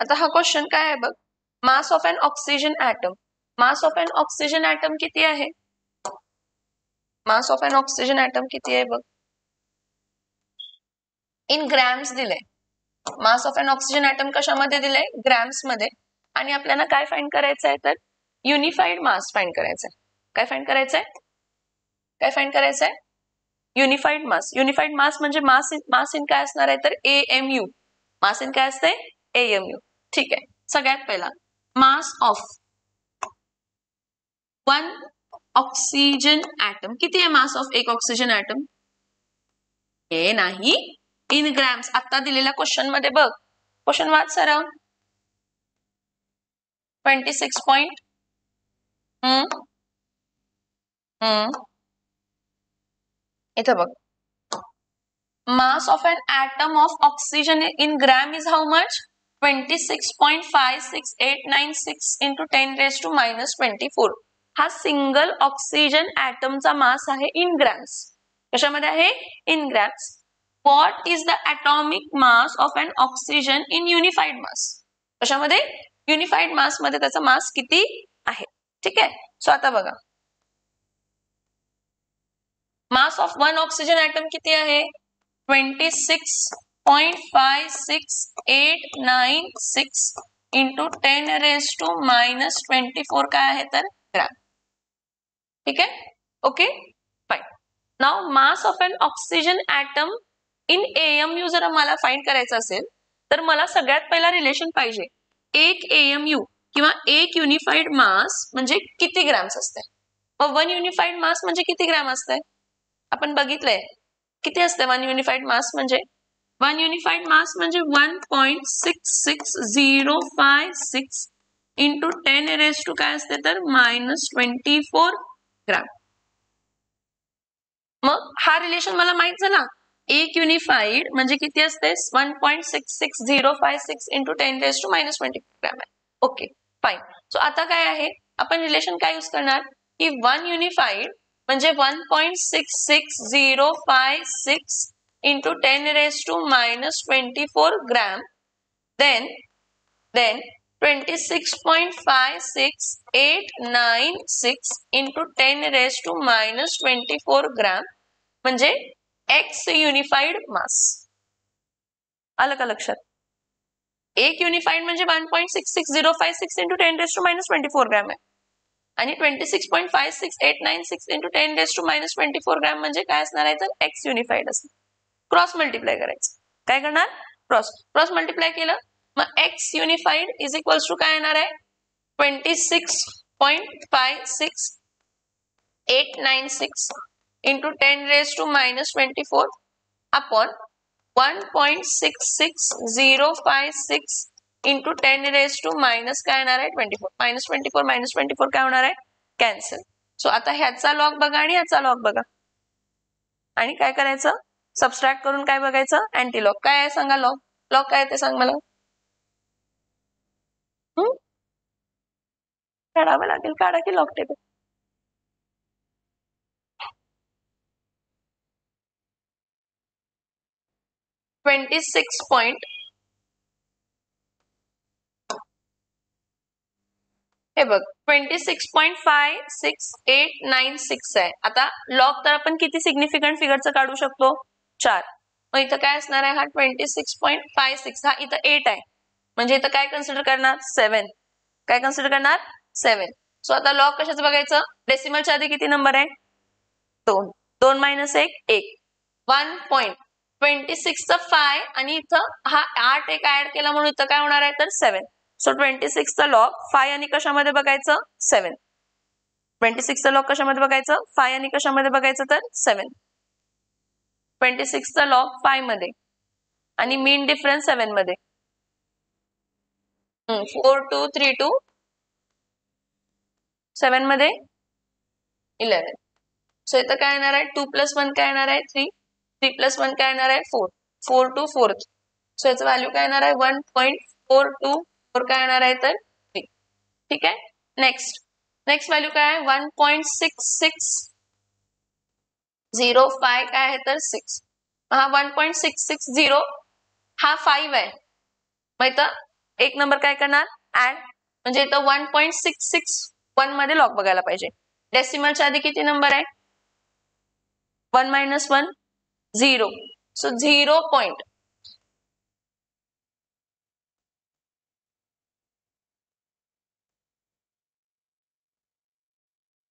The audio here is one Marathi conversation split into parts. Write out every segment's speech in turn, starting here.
आता हा क्वेश्चन काय आहे बघ, mass of an oxygen atom. Mass of an oxygen atom किती आहे? Mass of an oxygen atom किती आहे बघ, इन ग्रॅम्स दिले. Mass of an oxygen atom कशामध्ये दिले? ग्रॅम्स मध्ये. आणि आपल्याला काय फाइंड करायचं आहे तर युनिफाईड मास फाइंड करायचं आहे. काय फाइंड करायचं आहे? काय फाइंड करायचं आहे? Unified mass. युनिफाईड मास म्हणजे मास इन काय असणार आहे तर AMU. मास इन काय असते? AMU. ठीक आहे. सगळ्यात पहिला mass of one oxygen atom किती आहे? मास ऑफ एक ऑक्सिजन ॲटम हे नाही, इन ग्रॅम्स. आता दिलेल्या क्वेश्चन मध्ये बघ, क्वेश्चन वाच सराव. 26 पॉइंट इथं बघ, mass of an atom of oxygen in gram is how much? 26.56896 into 10 raised to minus 24. हा सिंगल ऑक्सिजन ॲटमचा मास आहे इन ग्रॅम्स. कशामध्ये आहे? In grams. What is the atomic mass of an oxygen in unified mass? कशामध्ये? युनिफाईड मास मध्ये त्याचा मास किती आहे? ठीक आहे. सो आता बघा, mass of one oxygen atom किती आहे? 26.56896 into 10 raised to minus 24 काय आहे तर ग्रॅम. ठीक आहे. Okay fine. Now mass of an oxygen atom in AMU जर मला फाइंड करायचं असेल तर मला सगळ्यात पहिला रिलेशन पाहिजे. एक AMU किंवा एक युनिफाईड मास म्हणजे किती ग्रॅम्स असते. मग वन युनिफाईड मास म्हणजे किती ग्रॅम असते? आपण बघितलंय किती असते वन युनिफाईड मास म्हणजे? वन युनिफाईड मास म्हणजे 1.66056 इंटू 10 रेज टू काय असते तर मायनस 24 ग्रॅम. मग हा रिलेशन मला माहित झाला. एक युनिफाईड म्हणजे किती असते? 1.66056 into 10 raise to minus 24 gram आहे. Okay fine. सो आता काय आहे, आपण रिलेशन काय यूज करणार की वन युनिफाईड म्हणजे 1.66056 into 10 raised to minus 24 gram, then 26.56896 into 10 raised to minus 24 gram म्हणजे X युनिफाईड मास. आलं का लक्षात? एक युनिफाईड म्हणजे 1.66056 into 10 raised to minus 24 gram आहे आणि 26.56896 into 10 raised to minus 24 gram म्हणजे काय असणार आहे तर X युनिफाईड असणार. क्रॉस मल्टिप्लाय करायचं. काय करणार? क्रॉस मल्टिप्लाय केलं मग X unified is equals to काय येणार आहे? 26.56896 into 10 raised to minus 24 upon 1.66056 into 10 raised to minus काय येणार आहे? 24. मायनस 24 काय होणार आहे? कॅन्सल. सो आता ह्याचा लॉग बघा आणि ह्याचा लॉग बघा आणि काय करायचं? सबस्ट्रॅक्ट करून काय बघायचं? Anti log. काय आहे सांगा? लॉग काय आहे ते सांग मला. काढावं लागेल. काढा की लॉग टेबल. हे बघ 26.56896 आहे. आता लॉग तर आपण किती सिग्निफिकंट फिगरचं काढू शकतो? 4. मग इथं काय असणार आहे? हा 26.56 हा इथं 8 आहे म्हणजे इथं काय कन्सिडर करणार? 7. काय कन्सिडर करणार? 7. सो आता लॉग कशाचं बघायचं? डेसिमलच्या आधी किती नंबर आहे? 2. 2 मायनस 1 1. 1.26 चा 5 आणि इथं हा 8 एक ऍड केला म्हणून इथं काय होणार आहे तर 7. सो 26 चा लॉग 5 आणि कशामध्ये बघायचं? 7. 26 चा लॉग कशामध्ये बघायचं? 5 आणि कशामध्ये बघायचं तर 7. 26 चा लॉग 5 मध्ये आणि मीन डिफरन्स 7 मध्ये. 4 2 3 2 7 मध्ये 11. सो इथं काय येणार आहे? 2 + 1 काय येणार आहे? 3. 3 + 1 काय येणार आहे? 4. 4 2 4. सो याचं व्हॅल्यू काय येणार आहे? 1.424 काय येणार आहे तर 3. ठीक आहे. नेक्स्ट व्हॅल्यू काय आहे? 1.6605 काय आहे तर 6. हा 1.660 हा 5 आहे. मग इथं एक नंबर काय करणार ऍड, म्हणजे इथं 1.661 मध्ये लॉग बघायला पाहिजे. डेसिमलच्या आधी किती नंबर आहे 1 - 1 0. सो 0 पॉइंट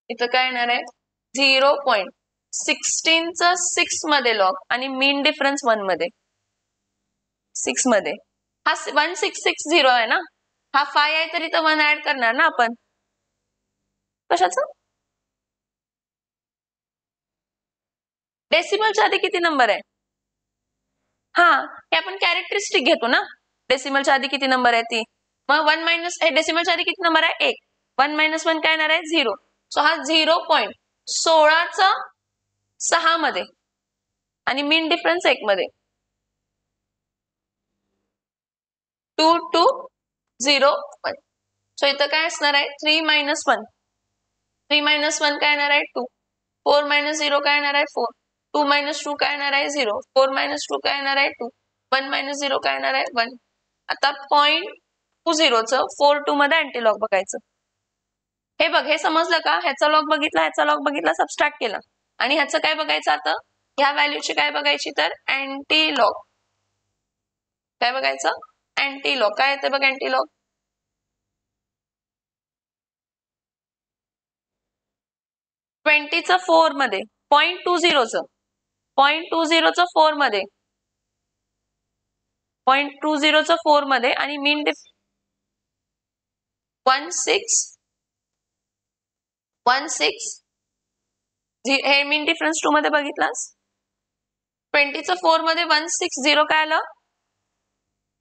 इथं काय येणार आहे 0.16चा 6 मध्ये लॉग आणि मीन डिफरन्स 1 मध्ये 6 मध्ये हा 1660 आहे ना, हा 5 आहे तर इथं 1 ऍड करणार ना आपण. कशाचं डेसिमलच्या आधी किती नंबर आहे, हा हे आपण कॅरेक्टरिस्टिक घेतो ना. डेसिमलच्या आधी किती नंबर आहे ती, मग 1 मायनस डेसिमलच्या आधी किती नंबर आहे 1, 1 - 1 काय येणार आहे 0. सो हा 0.16चा 6 मध्ये आणि मीन डिफरन्स 1 मध्ये 2201. सो इथं काय असणार आहे 3 - 1, 3 - 1 काय येणार आहे 2, 4 - 0 काय येणार आहे 4, 2 - 2 काय येणार आहे 0, 4 - 2 काय येणार आहे 2, 1 - 0 काय येणार आहे 1. आता 0.20चं 4 2 मध्ये अँटी लॉग बघायचं. हे बघ हे समजलं का, ह्याचा लॉग बघितला ह्याचा लॉग बघितला सबस्ट्रॅक्ट केला आणि ह्याचं काय बघायचं आता, ह्या व्हॅल्यूची काय बघायची तर अँटी लॉग. काय बघायचं अँटी लॉग, काय येते बघ अँटी लॉग 20चं 4 मध्ये 0.20चं 0.20चं 4 मध्ये 0.20चं 4 मध्ये आणि मीन 1616 हे मीन डिफरन्स 2 मध्ये बघितलास. 20चं 4 मध्ये 160 काय आलं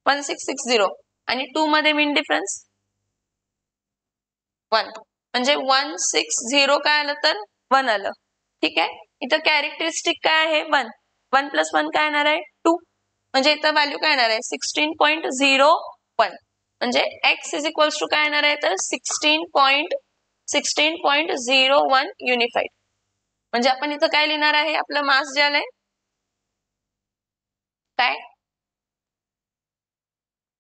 1660 आणि 2 मध्ये मीन डिफरन्स 1 म्हणजे 160 काय आलं तर 1 आलं. ठीक आहे, इथं कॅरेक्टरिस्टिक काय आहे 1, 1 + 1 काय येणार आहे 2, म्हणजे इथं व्हॅल्यू काय येणार आहे 16.01 म्हणजे x इज इक्वल्स टू काय येणार आहे तर 16.01 युनिफाईड. म्हणजे आपण इथं काय लिहिणार आहे आपलं मास जे आलंय काय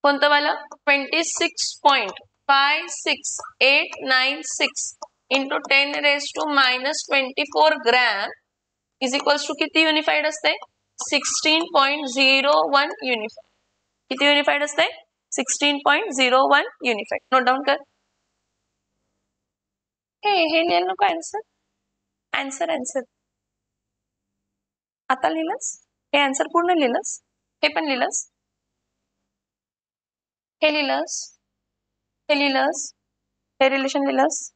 कोणतं वालं 26.56896 into 10⁻⁻24 gram is equals to किती युनिफाईड असते 16.01 युनिफाईड. किती युनिफाईड असते 16.01 युनिफाईड. नोट डाऊन कर. हे लिहायला नको आन्सर, आन्सर आता लिहिलंस, हे आन्सर पूर्ण लिहिलंस, हे पण लिहिलंस, हे लिहिलंस, हे लिहिलंस, हे रिलेशन लिहिलंस.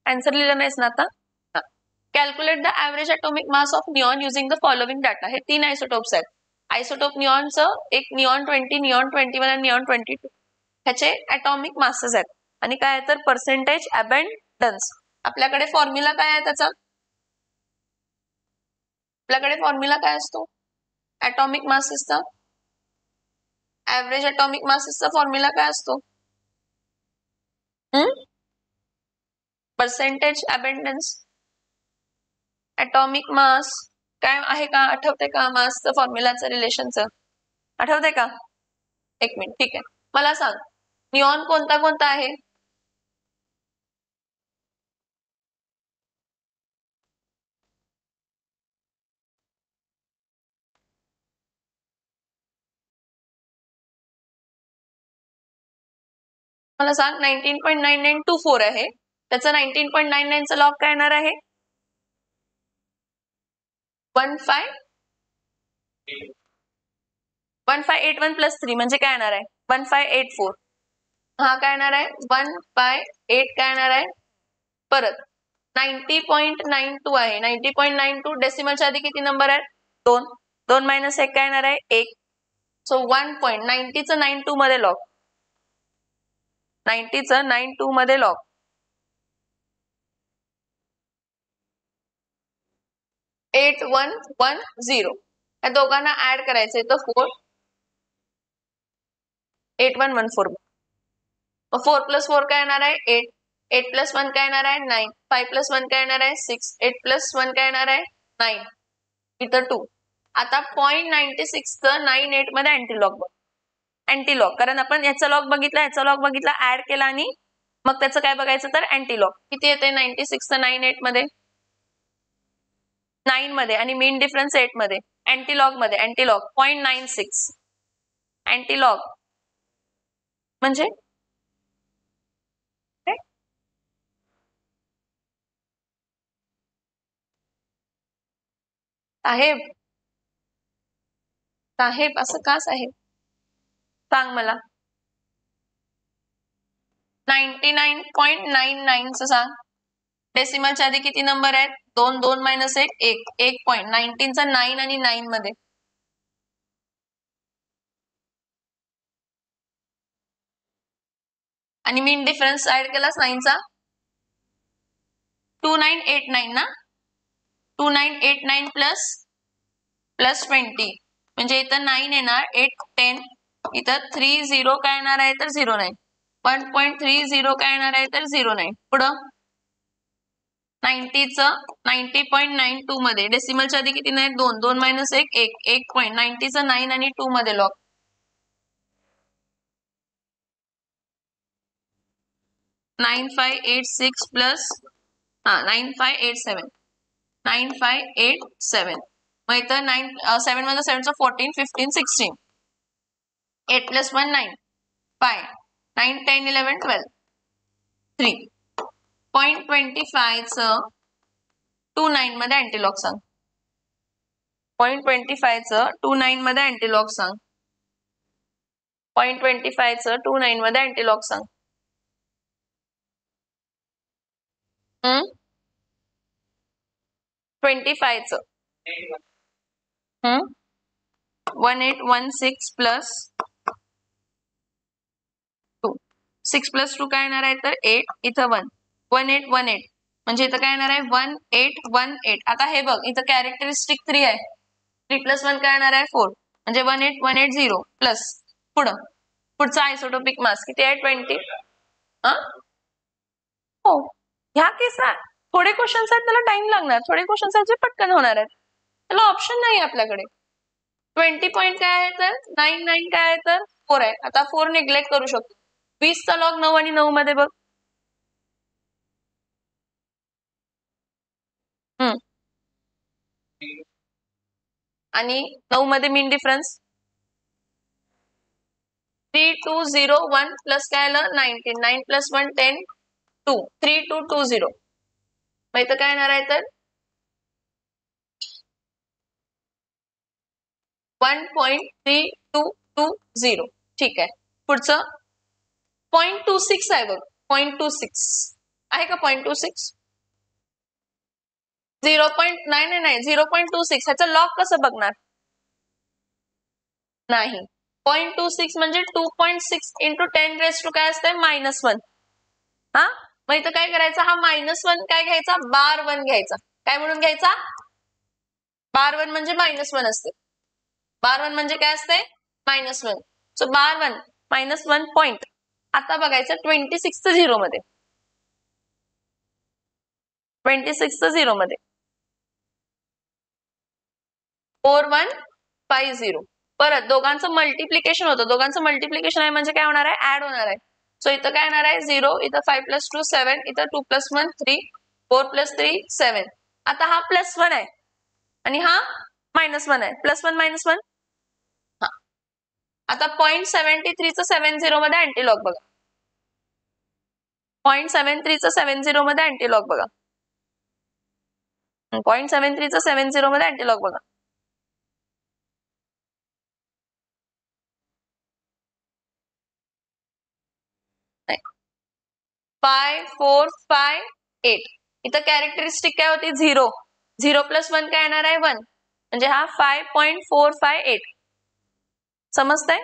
आन्सर लिहिलं नाहीस ना आता. Calculate the average atomic mass of neon using the following data. हे 3 आयसोटोप्स आहेत. आयसोटोप निऑनचं एक निऑन 20, निऑन 21 आणि निऑन 22 ह्याचे ॲटॉमिक मासेस आहेत. आणि काय आहे तर पर्सेंटेज अबंडन्स. आपल्याकडे फॉर्म्युला काय आहे त्याचा, आपल्याकडे फॉर्म्युला काय असतो ॲटॉमिक मासेसचा, ऍव्हरेज ॲटॉमिक मासेसचा फॉर्म्युला काय असतो पर्सेंटेज अबंडन्स. ॲटॉमिक मास काय आहे का आठवते का, मासचं फॉर्म्युलाचं रिलेशनचं आठवते का, एक मिनिट. ठीक आहे, मला सांग निऑन कोणता कोणता आहे. मला सांग 19.9924 आहे, त्याचं 19.99चं लॉग काय येणार आहे 1581 + 3 म्हणजे काय येणार आहे 1584. हा काय येणार आहे 158 काय येणार आहे परत 90.92 आहे. 90.92 डेसिमलच्या आधी किती नंबर आहे 2, 2 - 1 काय येणार आहे 1. सो 1.90चं 92 मध्ये लॉग, 90चं 92 मध्ये लॉग 8110. या दोघांना ऍड करायचंय तर 4 8114. 4 + 4 काय येणार आहे 8, 8 + 1 काय येणार आहे 9, 5 + 1 काय येणार आहे 6, 8 + 1 काय येणार आहे 9. इथं 2. आता 0.96 98 मध्ये अँटीलॉग बघ. अँटीलॉग, कारण आपण याचा लॉग बघितला, याचा लॉग बघितला, ऍड केला आणि मग त्याचं काय बघायचं तर अँटीलॉग. किती येते 96 98 मध्ये? 9 मध्ये आणि मीन डिफरन्स 8 मध्ये. अँटीलॉग मध्ये अँटीलॉग 0.96 अँटीलॉग म्हणजे साहेब, साहेब असं का साहेब? सांग मला. 99.99 च सांग. डेसिमलच्या आधी किती नंबर आहेत? 2 2 मायनस 1 1 1.19 चा 9 आणि 9 मध्ये. आणि मीन डिफरन्स ऍड केलास 9 चा 2989 ना. 2989 प्लस 20 म्हणजे इथं 9 येणार 8 10. इथं 30 काय येणार आहे तर 09. 1.30 काय येणार आहे तर 09. पुढं 90चं 90.92 मध्ये. डेसिमलच्या आधी किती नाही? 2 2 मायनस 1 1 1.90चं 9 आणि 2 मध्ये लॉग. 9586 प्लस 9587 9587. मग इथं 7 मध्ये 7 14 15 16. 8 प्लस 1 9 5 9 10 11 12 3. 0.25 चं 29 मध्ये अँटीलॉग सांग. 0.25 चं 29 मध्ये अँटीलॉग सांग. 0.25 चं 29 मध्ये अँटीलॉग सांग. 25 चं 1816 प्लस 2. 6 प्लस 2 काय येणार आहे तर 8. इथं 1 1818 म्हणजे इथं काय येणार आहे 1818. आता हे बघ, इथं कॅरेक्टरिस्टिक 3 आहे. 3 प्लस 1 काय येणार आहे 4 म्हणजे 18180 प्लस पुढचा आयसोटोपिक मास किती आहे 20. हो, ह्या केसात थोडे क्वेश्चन्स आहेत त्याला टाइम लागणार, थोडे क्वेश्चन्स आहेत जे पटकन होणार आहेत. त्याला ऑप्शन नाही आपल्याकडे. 20 पॉईंट काय आहे तर 99 काय आहे तर 4 आहे. आता 4 निग्लेक्ट करू शकतो. 20 चा लॉग 9 आणि 9 मध्ये बघ. आणि 9 मध्ये मीन डिफरन्स 3201 प्लस काय आलं 19 9 प्लस 1 10 2 3220. मग इथं काय येणार आहे तर 1.3220. ठीक आहे. पुढचं 0.26 आहे बघ. 0.26 आहे का 0.26? 0.9 0.26 ह्याचं लॉग कसं बघणार? नाही. 0.26 म्हणजे 2.6 इंटू 10 रेस टू काय असते -1. हा, मग इथं काय करायचं? हा -1 काय घ्यायचा? बार 1 घ्यायचा. काय म्हणून घ्यायचा? बार 1 म्हणजे -1 असते. बार 1 म्हणजे काय असते? -1. सो बार 1 -1 पॉइंट. आता बघायचं 26 चं 0 मध्ये. 26 चं 0 मध्ये 4150. परत दोघांचं मल्टिप्लिकेशन होतं. दोघांचं मल्टिप्लिकेशन आहे म्हणजे काय होणार आहे? ऍड होणार आहे. सो इथं काय येणार आहे 0. इथं 5 प्लस 2 7. इथं 2 प्लस 1 3 4 प्लस 3 7. आता हा +1 आहे आणि हा -1 आहे. +1 -1. हा, आता 0.73 चं 70 मध्ये अँटीलॉग बघा. 0.73 चं 70 मध्ये अँटीलॉग बघा. 0.73 चं 70 मध्ये अँटीलॉग बघा. नाही. 5 4 5 8. इथं कॅरेक्टरिस्टिक काय होती 0. 0 प्लस 1 काय येणार आहे 1. म्हणजे हा 5.458. समजतंय?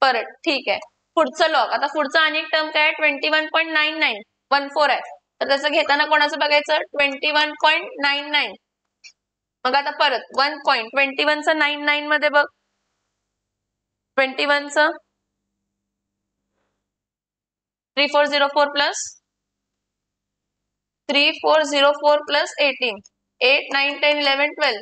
परत ठीक आहे. पुढचं लॉग. आता पुढचं अनेक टर्म काय आहे 21.99 14 आहे. तर त्याचं घेताना कोणाचं बघायचं 21.99. मग आता परत 1.21 चं 99 मध्ये बघ. 21 चं 3404 प्लस 3404 प्लस 18 8 9 10 11 12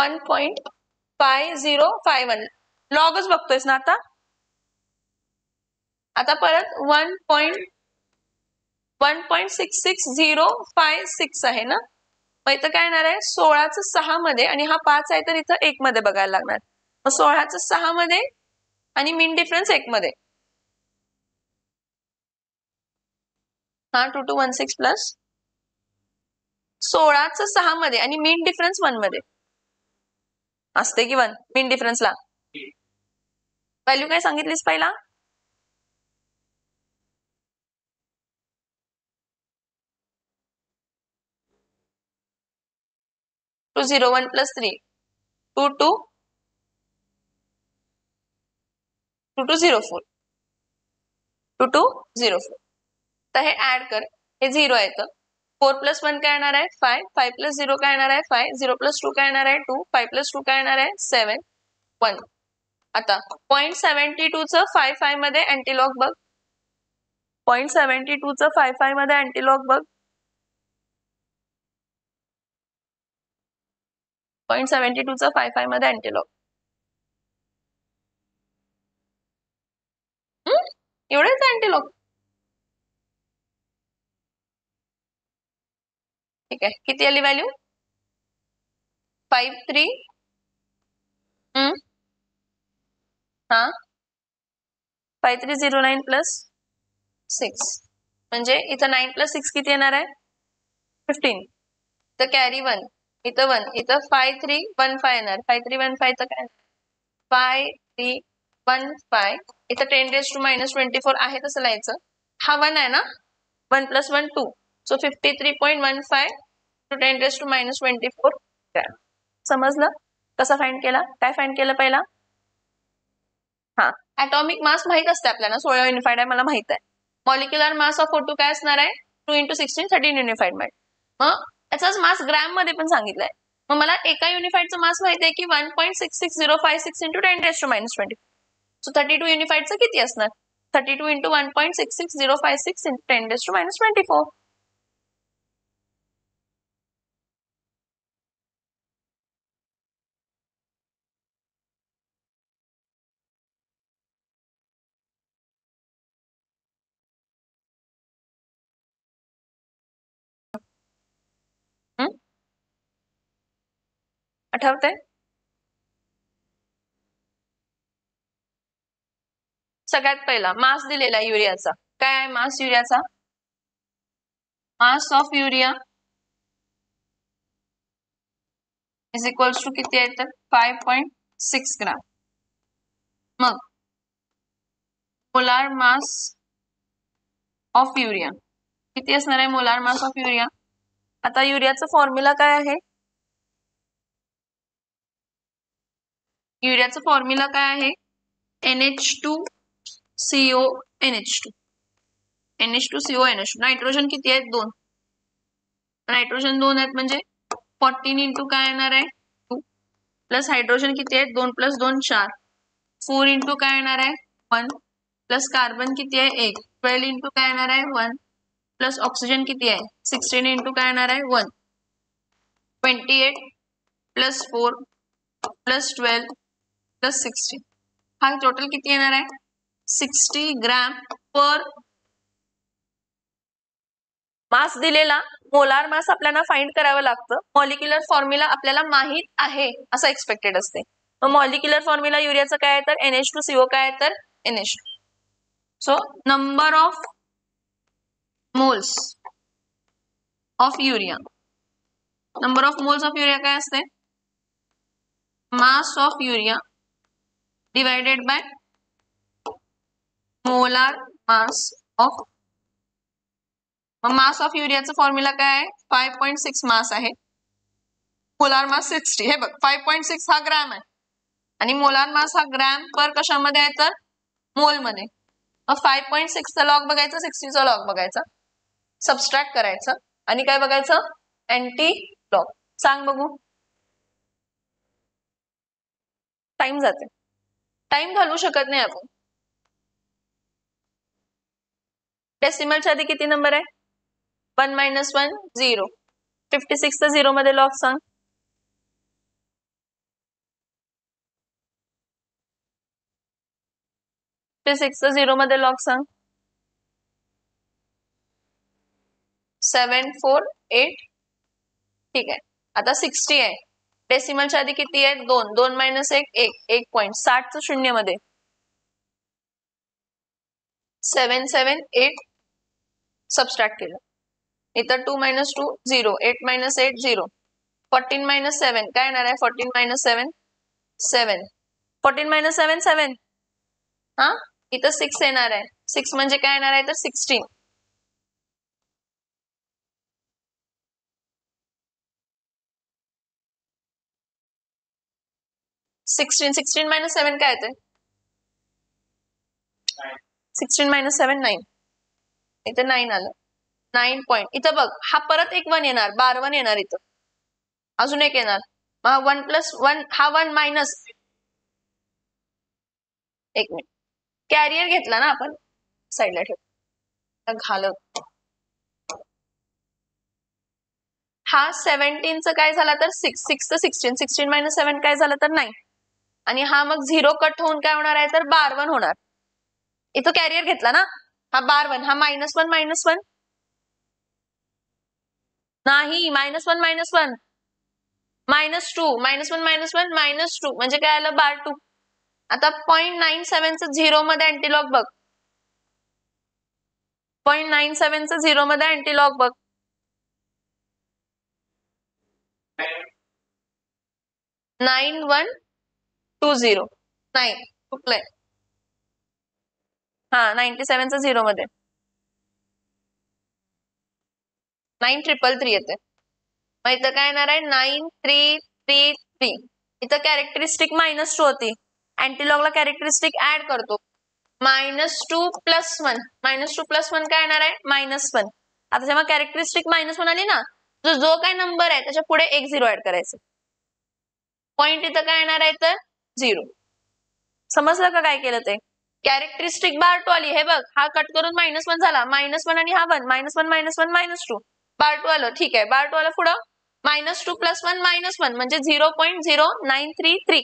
1.5051 लॉगच बघतोयस ना आता परत 1.666056 आहे ना, मग इथं काय येणार आहे 16चं 6 मध्ये आणि हा 5 आहे तर इथं 1 मध्ये बघायला लागणार. मग 16चं 6 मध्ये आणि मीन डिफरन्स 1 मध्ये. हा 2216 प्लस 16चं 6 मध्ये आणि मीन डिफरन्स 1 मध्ये असते की 1 मीन डिफरन्सला व्हॅल्यू काय सांगितलीस पहिला 201 प्लस 3 2204 2204 तर हे ऍड कर हे 0 आहे तर 4 प्लस 1 काय येणार आहे 5 5 प्लस 0 काय येणार आहे 5 0 प्लस 2 काय येणार आहे 2 5 प्लस 2 काय येणार आहे 7 1 आता 0.72 चं 5 मध्ये अँटीलॉग बघ 0.72 चं 5 मध्ये अँटीलॉग बघ 0.72 चं 5 मध्ये अँटीलॉग एवढेच अँटीलॉग ठीक आहे किती आली व्हॅल्यू 53 हा 5309 प्लस 6 म्हणजे इथं 9 प्लस 6 किती येणार आहे 15 तर कॅरी 1 इथं 1 इथं 5315 येणार 5315 तर काय 5315 इथं 10 raised to -24 आहे तसं लिहायचं हा 1 आहे ना 1 plus 1 2 so 53.15 to 10 raised to -24 gram समजलं कसा फाइंड केला काय फाइंड केलं पहिला हा ॲटॉमिक मास माहित असते आपल्याला 16 युनिफाईड आहे मला माहित आहे मॉलिक्युलर मास ऑफ O2 काय असणार आहे 2 × 16 13 युनिफाईड माइट मग याचाच मास ग्रॅम मध्ये पण सांगितलंय मग मला एका युनिफाईडचं मास माहिती आहे की 1.66056 × 10 raised to -20 सो 32 युनिफाईडचं किती असणार 32 × 1.66056 × 10 raised to -24 आठवतंय सगळ्यात पहिला मास दिलेला युरियाचा काय आहे मास युरियाचा mass of urea is equals to किती आहे तर 5.6 ग्राम मग मोलार मास ऑफ युरिया किती असणार आहे मोलार मास ऑफ युरिया आता युरियाचा फॉर्म्युला काय आहे युरियाचा फॉर्म्युला काय आहे NH2CO NH2 NH2CO NH2 nitrogen किती आहेत 2 नायट्रोजन 2 आहेत म्हणजे 14 इंटू काय येणार आहे 2 प्लस हायड्रोजन किती आहेत 2 + 2 4 4 इंटू काय येणार आहे 1 प्लस कार्बन किती आहे 1 12 इंटू काय येणार आहे 1 प्लस ऑक्सिजन किती आहे 16 इंटू काय येणार आहे 1 28 प्लस 4 प्लस 12 प्लस 16 हा टोटल किती येणार आहे 60 ग्रॅम पर मास दिलेला मोलार मास आपल्याला फाइंड करावं लागतं मॉलिक्युलर फॉर्म्युला आपल्याला माहित आहे असं एक्सपेक्टेड असते मग मॉलिक्युलर फॉर्म्युला युरियाचं काय आहे तर NH2CO काय आहे तर NH2 so number of moles of urea number of moles of urea काय असते mass of urea divided by molar mass of mass of युरियाचं फॉर्म्युला काय आहे 5.6 मास आहे मोलार मास 60 हे बघ 5.6 हा ग्रॅम आहे आणि मोलार मास हा ग्रॅम पर कशामध्ये आहे तर मोल मध्ये मग 5.6 चा लॉग बघायचा 60 चा लॉग बघायचा सबस्ट्रॅक्ट करायचं आणि काय बघायचं अँटी लॉग सांग बघू टाइम जाते टाइम घालू शकत नाही आपण डेसिमलच्या आधी किती नंबर आहे 1 - 1 0 56 चा 0 मध्ये लॉग सांग 56 0 मध्ये लॉग सांग. 748. ठीक आहे. आता 60 आहे. डेसिमलच्या आधी किती आहे? 2. 2 मायनस 1 1 पॉईंट. 60 चं शून्य मध्ये 778 सबस्ट्रॅक्ट केलं. इथं 2 मायनस 2 0. 8 मायनस 8 0. 14 मायनस 7 काय येणार आहे? 14 मायनस 7 7. 14 मायनस 7 7. हा, इथं 6 येणार आहे. 6 म्हणजे काय येणार आहे? तर 16. 16 मायनस 7 काय येते? 16 मायनस 7 9. इथे 9 आलं. 9 पॉईंट. इथं बघ, हा परत एक 1 येणार, बार 1 येणार इथं. अजून एक येणार. मग 1 प्लस 1 हा 1 मायनस. एक मिनिट. कॅरियर घेतला ना आपण, साईडला ठेव. घालत. हा 17चं काय झाला तर 6. 6 चं 16. 16 मायनस 7 काय झालं तर 9. आणि हा मग 0 कट होऊन काय होणार आहे तर बार 1 होणार. इथं कॅरियर घेतला ना, हा बार 1. हा मायनस 1 मायनस 1 नाही, minus 1 minus 1 minus 2 minus 1 minus 1 minus 2 म्हणजे काय आलं? बार 2. आता 0.97 चं 0 मध्ये अँटीलॉग बघ. 0.97 चं 0 मध्ये अँटीलॉग बघ. 9120 नाही चुकलंय. हा 97 चं 0 मध्ये 9333 येते. मग इथं काय येणार आहे? 9333. इथं कॅरेक्टरिस्टिक -2 होती. अँटीलॉगला कॅरेक्टरिस्टिक ऍड करतो. -2 प्लस 1. -2 प्लस 1 काय येणार आहे? -1. आता जेव्हा कॅरेक्टरिस्टिक -1 आली ना, जो काय नंबर आहे त्याच्या पुढे 1 0 ऍड करायचं. पॉइंट इथं काय येणार आहे तर 0. समजलं का काय केलं ते? कॅरेक्टरिस्टिक बार 2 आली. हे बघ, हा कट करून -1 झाला. -1 आणि हा 1. -1 -1 -2. बार 2 आलं. ठीक आहे. बार 2 आलं पुढं. -2 प्लस 1 -1 म्हणजे 0.0933.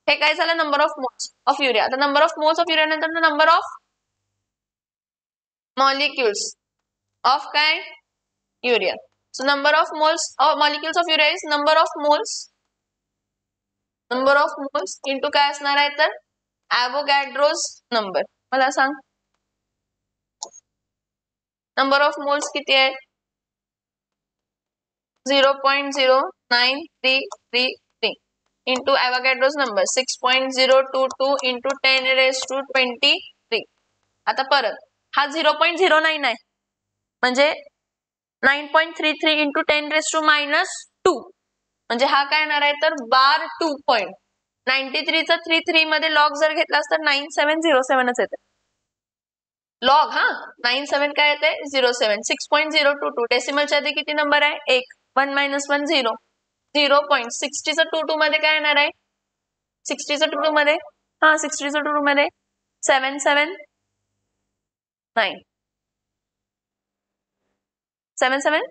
हे काय झालं? Number of moles of urea. आता number of moles of urea नंतर नंबर ऑफ मॉलिक्युल्स ऑफ काय? Urea. So number of moles molecules of urea is number of moles into काय असणार आहे तर ॲव्होगॅड्रोज नंबर. मला सांग नंबर ऑफ मोल्स किती आहे? 0.0933 इंटू ॲव्होगॅड्रोज नंबर 6.022 इंटू 10⁻23. आता परत हा 0.09 आहे म्हणजे 9.33 इंटू 10⁻−2 म्हणजे हा काय येणार आहे तर बार 2.93 चा 33 मध्ये लॉग जर घेतलास तर 9707च येते. लॉग 97 काय येते? 07. 6.022 डेसिमलच्या आधी किती नंबर आहे? 1. 1 - 1 0. 0.60 चं 22 मध्ये काय येणार आहे? 60 चं 22 मध्ये 60 चं 22 मध्ये 779 77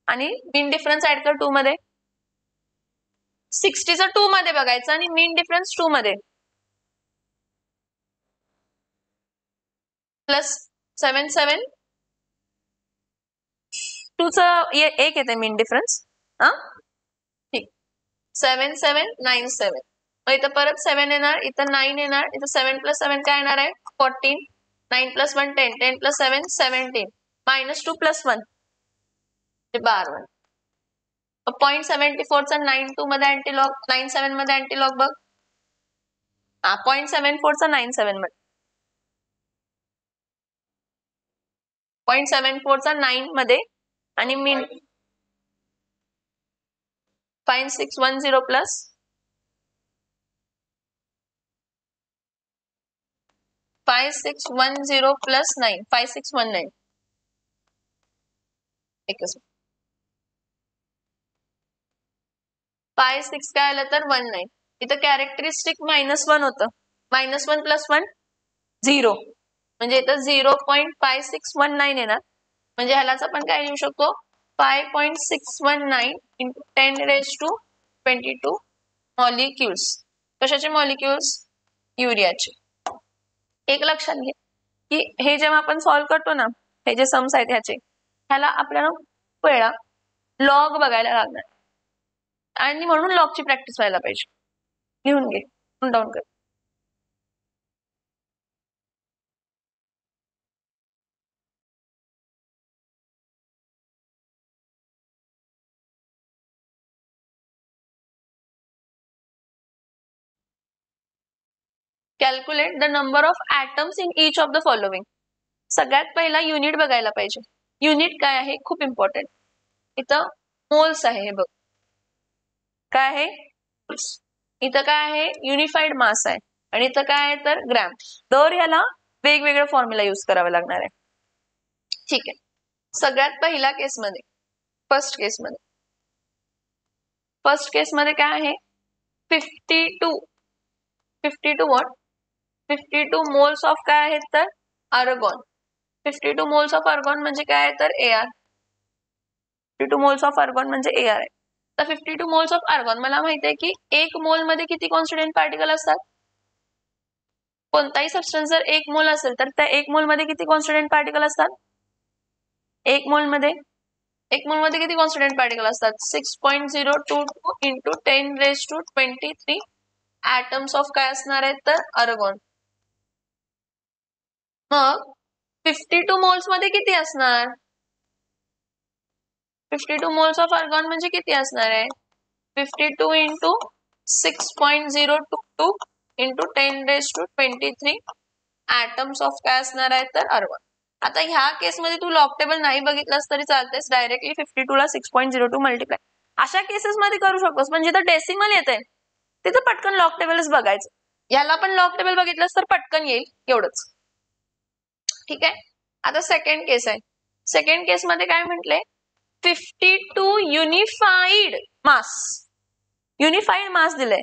आणि मीन डिफरन्स ऍड कर 2 मध्ये. 60 चं 2 मध्ये बघायचं आणि मीन डिफरन्स 2 मध्ये प्लस 77 2 चं 1 येते मीन डिफरन्स. ठीक. 7797. मग इथं परत 7 येणार, इथं 9 येणार, इथं 7 + 7 काय येणार आहे? 14. 9 + 1 10. 10 + 7 17. -2 + 1 12. 0.74 चा 92 मध्ये अँटीलॉग 97 मध्ये अँटीलॉग बघ. 0.74 चा 97 मध्ये 0.74 चा 9 मध्ये आणि मीन 5610 प्लस 5610 प्लस 9 5619 एकच 56 काय आलं तर 19. इथं कॅरेक्टरिस्टिक -1 होतं. -1 + 1 0 म्हणजे इथं 0.5619 येणार. म्हणजे ह्यालाच आपण काय लिहू शकतो? 5.619 इंटू 10⁻22 मॉलिक्युल्स. कशाचे मॉलिक्युल्स? युरियाचे. एक लक्षात घे की हे जेव्हा आपण सॉल्व्ह करतो ना, हे जे सम्स आहेत ह्याचे, ह्याला आपल्याला वेळा लॉग बघायला लागणार आणि म्हणून लॉगची प्रॅक्टिस व्हायला पाहिजे. लिहून घे, नोट डाऊन कर. Calculate the number of atoms in each of the following. सगळ्यात पहिला युनिट बघायला पाहिजे. युनिट काय आहे, खूप इम्पॉर्टंट. इथं मोल्स आहे, हे बघ काय आहे, इथं काय आहे, युनिफाईड मास आहे, आणि इथं काय आहे तर ग्रॅम. दर ह्याला वेगवेगळं फॉर्म्युला यूज करावा लागणार आहे. ठीक आहे. सगळ्यात पहिला केसमध्ये, फर्स्ट केसमध्ये काय आहे, 52 व्हॉट, 52 मोल्स ऑफ काय आहेत तर आर्गॉन. 52 मोल्स ऑफ आर्गॉन म्हणजे काय आहे तर AR. 52 मोल्स ऑफ आर्गॉन म्हणजे AR आहे. तर 52 मोल्स ऑफ आर्गॉन, मला माहिती आहे की एक मोल मध्ये किती कॉन्स्टिट्यूएंट पार्टिकल असतात. कोणताही सबस्टन्स जर एक मोल असेल तर त्या एक मोल मध्ये किती कॉन्स्टिट्यूएंट पार्टिकल असतात. एक मोल मध्ये किती कॉन्स्टिट्यूएंट पार्टिकल असतात. 6.022 इंटू 10⁻23 ऍटम्स ऑफ काय असणार आहेत तर आर्गॉन. मग 52 मोल्स मध्ये किती असणार. 52 मोल्स ऑफ आर्गॉन म्हणजे किती असणार आहे. 52 इंटू 6.022 इंटू 10⁻23 ऍटम्स ऑफ काय असणार आहे तर आर्गॉन. आता ह्या केसमध्ये तू लॉग टेबल नाही बघितलंस तरी चालतेस, डायरेक्टली 52 ला 6.02 मल्टिप्लाय अशा केसेस मध्ये करू शकतोस. पण जिथं डेसिमल येते तिथं पटकन लॉग टेबलच बघायचं. याला पण लॉग टेबल बघितलंस तर पटकन येईल, एवढंच. ठीक आहे. आता सेकंड केस आहे. सेकंड केस मध्ये काय म्हटलंय, 52 युनिफाईड मास दिलंय.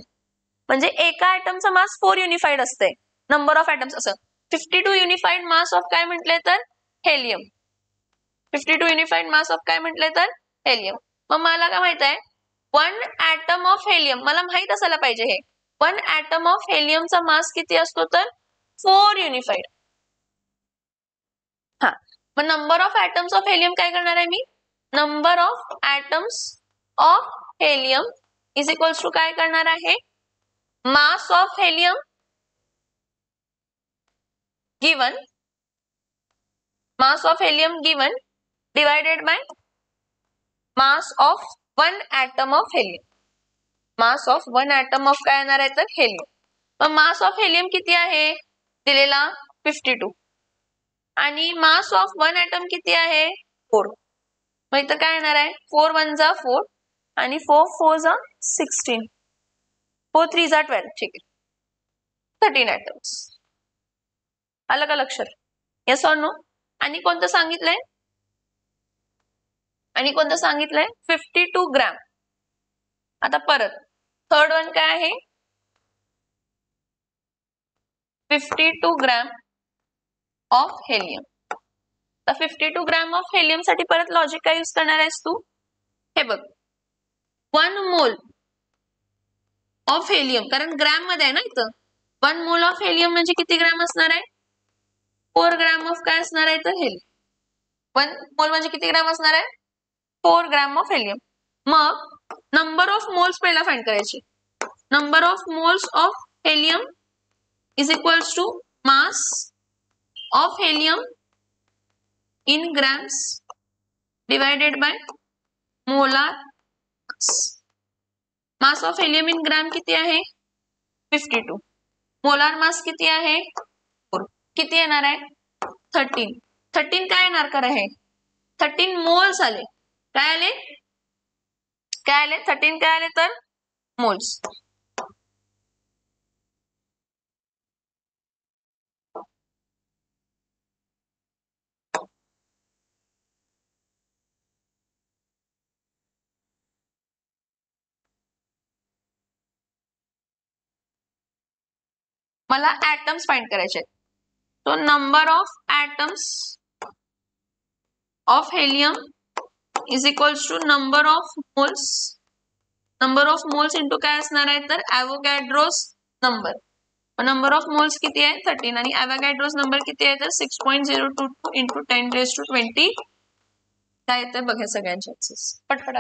म्हणजे एका ऍटमचा मास 4 युनिफाईड असते, नंबर ऑफ ऍटम्स असं. 52 युनिफाईड मास ऑफ काय म्हटलंय तर हेलियम. 52 युनिफाईड मास ऑफ काय म्हटलंय तर हेलियम. मग मला काय माहित आहे, 1 ऍटम ऑफ हेलियम, मला माहित असायला पाहिजे हे 1 ऍटम ऑफ हेलियमचा मास किती असतो तर 4 युनिफाईड. हा, मग number of atoms of helium काय करणार आहे मी, number of atoms of helium is equals to काय करणार आहे, mass of helium given divided by mass of 1 atom of helium. Mass of 1 atom of काय येणार आहे तर हेलियम. मग मास ऑफ हेलियम किती आहे दिलेला 52 आणि मास ऑफ 1 ऍटम किती आहे 4. मग इथं काय येणार आहे 4 1 जा 4 आणि 4 4 जा 16, 4 3 जा 12. ठीक आहे, 13 ऍटम्स. आलं का लक्षात. Yes or no. आणि कोणतं सांगितलंय 52 ग्रॅम. आता परत थर्ड वन काय आहे 52 ग्रॅम ऑफ हेलियम. तर 52 ग्रॅम ऑफ हेलियम साठी परत लॉजिक काय यूज करणार आहेस तू, हे बघ 1 मोल ऑफ हेलियम, कारण ग्रॅम मध्ये आहे ना इथं. 1 मोल ऑफ हेलियम म्हणजे किती ग्रॅम असणार आहे 4 ग्रॅम ऑफ काय असणार आहे तर हेलियम. 1 मोल म्हणजे किती ग्रॅम असणार आहे 4 ग्रॅम ऑफ हेलियम. मग नंबर ऑफ मोल्स पहिला फाइंड करायची. Number of moles of helium is equals to mass of helium in grams divided by molar mass of helium in gram किती आहे 52. मोलार मास किती आहे 4. किती येणार आहे 13. 13 काय येणार कर आहे 13 मोल्स आले. काय आले 13 काय आले तर मोल्स. मला ऍटम्स फाइंड करायचे आहेत. So number of atoms of helium is equals to number of moles into काय असणार आहे तर Avogadro's number. Number of moles किती आहे 13 आणि ॲव्होगॅड्रोस नंबर किती आहे तर 6.022 × 10⁻20 काय येतं बघा सगळ्यांचे पटपट